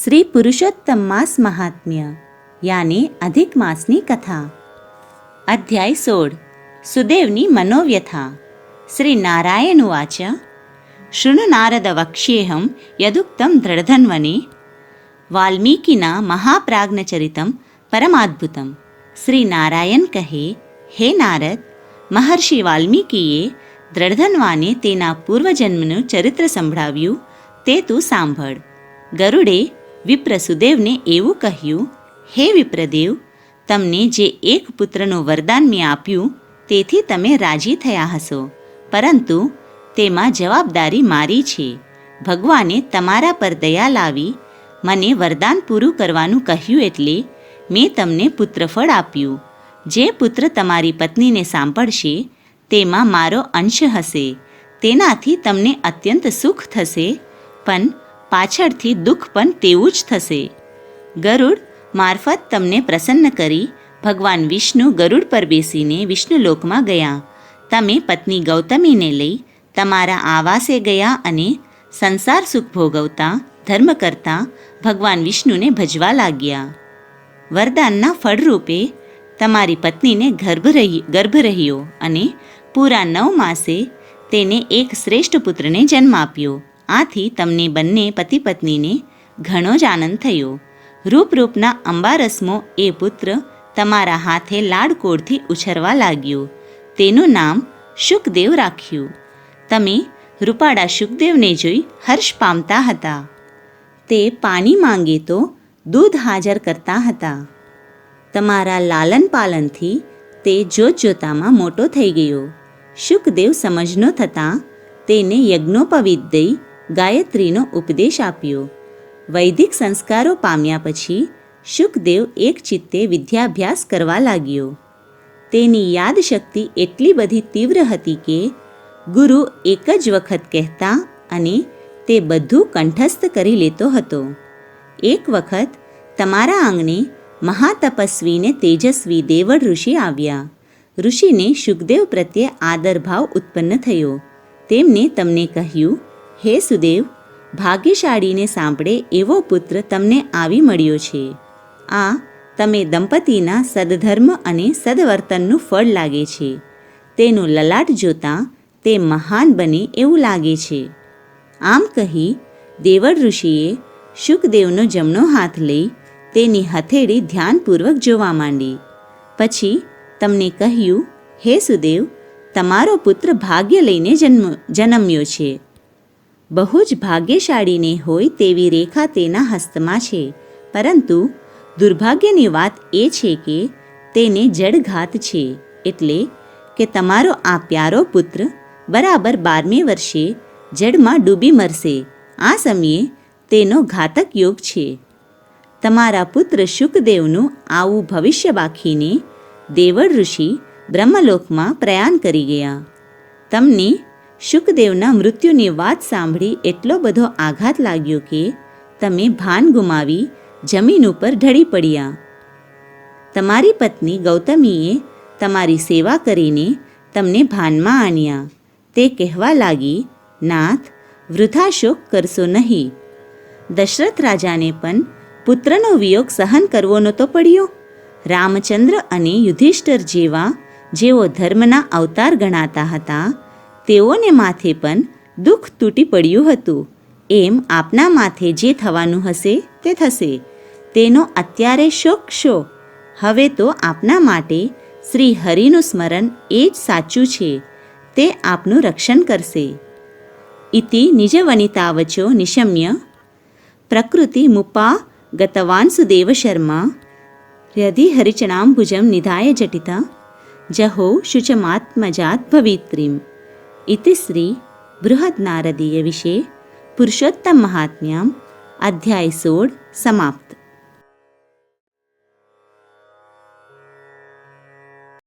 श्री पुरुषोत्तम मास महात्म्य यानी अधिक मासनी कथा। अध्याय 16 सुदेवनी मनोव्यथा। श्री नारायण उवाच शृणु नारद वक्ष्येऽहं यदुक्तं दृढधन्वने। वाल्मीकिना महाप्राज्ञचरितं परमाद्भुतं। श्री नारायण કહે, હે નારદ, મહર્ષિ વાલ્મીકીએ દ્રઢધન્વાને તેના પૂર્વજન્મનું ચરિત્ર સંભળાવ્યું તે તું સાંભળ. ગરુડે વિપ્રસુદેવને એવું કહ્યું, હે વિપ્રદેવ, તમને જે એક પુત્રનું વરદાન મેં આપ્યું તેથી તમે રાજી થયા હશો, પરંતુ તેમાં જવાબદારી મારી છે. ભગવાને તમારા પર દયા લાવી મને વરદાન પૂરું કરવાનું કહ્યું એટલે મેં તમને પુત્રફળ આપ્યું. જે પુત્ર તમારી પત્નીને સાંભળશે તેમાં મારો અંશ હશે. તેનાથી તમને અત્યંત સુખ થશે, પણ પાછળથી દુઃખ પણ તેવું જ થશે. ગરુડ મારફત તમને પ્રસન્ન કરી ભગવાન વિષ્ણુ ગરુડ પર બેસીને વિષ્ણુલોકમાં ગયા. તમે પત્ની ગૌતમીને લઈ તમારા આવાસે ગયા અને સંસાર સુખ ભોગવતા ધર્મ કરતા ભગવાન વિષ્ણુને ભજવા લાગ્યા. વરદાનના ફળરૂપે તમારી પત્નીને ગર્ભ રહ્યો અને પૂરા 9 માસે તેને એક શ્રેષ્ઠ પુત્રને જન્મ આપ્યો. આથી તમને બંને પતિ પત્નીને ઘણો જ આનંદ થયો. રૂપરૂપના અંબારસમો એ પુત્ર તમારા હાથે લાડકોડથી ઉછરવા લાગ્યો. તેનું નામ શુકદેવ રાખ્યું. તમે રૂપાળા શુકદેવને જોઈ હર્ષ પામતા હતા. તે પાણી માંગે તો દૂધ હાજર કરતા હતા. તમારા લાલન પાલનથી તે જોતજોતામાં મોટો થઈ ગયો. શુકદેવ સમજનો થતાં તેને યજ્ઞોપવીત દઈ ગાયત્રીનો ઉપદેશ આપ્યો. વૈદિક સંસ્કારો પામ્યા પછી શુકદેવ એક ચિત્તે વિદ્યાભ્યાસ કરવા લાગ્યો. તેની યાદશક્તિ એટલી બધી તીવ્ર હતી કે ગુરુ એક જ વખત કહેતા અને તે બધું કંઠસ્થ કરી લેતો હતો. એક વખત તમારા આંગણે મહાતપસ્વીને તેજસ્વી દેવળ ઋષિ આવ્યા. ઋષિને શુકદેવ પ્રત્યે આદરભાવ ઉત્પન્ન થયો. તેમને તમને કહ્યું, હે સુદેવ, ભાગ્યશાળીને સાંભળે એવો પુત્ર તમને આવી મળ્યો છે. આ તમે દંપતીના સદધર્મ અને સદવર્તનનું ફળ લાગે છે. તેનું લલાટ જોતાં તે મહાન બને એવું લાગે છે. આમ કહી દેવળ ઋષિએ શુકદેવનો જમણો હાથ લઈ તેની હથેળી ધ્યાનપૂર્વક જોવા માંડી. પછી તમને કહ્યું, હે સુદેવ, તમારો પુત્ર ભાગ્ય લઈને જન્મ્યો છે. બહુ જ ભાગ્યશાળીને હોય તેવી રેખા તેના હસ્તમાં છે, પરંતુ દુર્ભાગ્યની વાત એ છે કે તેને જડઘાત છે. એટલે કે તમારો આ પ્યારો પુત્ર બરાબર 12મે વર્ષે જડમાં ડૂબી મરશે. આ સમયે તેનો ઘાતક યોગ છે. તમારા પુત્ર શુકદેવનું આવું ભવિષ્ય બાખીને દેવળ ઋષિ બ્રહ્મલોકમાં પ્રયાણ કરી ગયા. તમને શુકદેવના મૃત્યુની વાત સાંભળી એટલો બધો આઘાત લાગ્યો કે તમે ભાન ગુમાવી જમીન ઉપર ઢળી પડ્યા. તમારી પત્ની ગૌતમીએ તમારી સેવા કરીને તમને ભાનમાં આણ્યા. તે કહેવા લાગી, નાથ, વૃથા શોક કરશો નહીં. દશરથ રાજાને પણ પુત્રનો વિયોગ સહન કરવો નહોતો પડ્યો. રામચંદ્ર અને યુધિષ્ઠિર જેઓ ધર્મના અવતાર ગણાતા હતા, તેઓને માથે પણ દુઃખ તૂટી પડ્યું હતું. એમ આપના માથે જે થવાનું હશે તે થશે. તેનો અત્યારે શોક શો? હવે તો આપના માટે શ્રી હરિનું સ્મરણ એ જ સાચું છે. તે આપનું રક્ષણ કરશે. ઇતિ નિજવનિતાવચો નિશમ્ય પ્રકૃતિ મુપા ગતવાન સુદેવ શર્મા યદિ હરિચણાંબુજમ નિધાય જટિતા જહો શુચમાત્મજાત ભવિત્રીમ. ઇતિ શ્રી બૃહદનારદીય વિશે પુરુષોત્તમ મહાત્મ્યામ અધ્યાય 16 સમાપ્ત.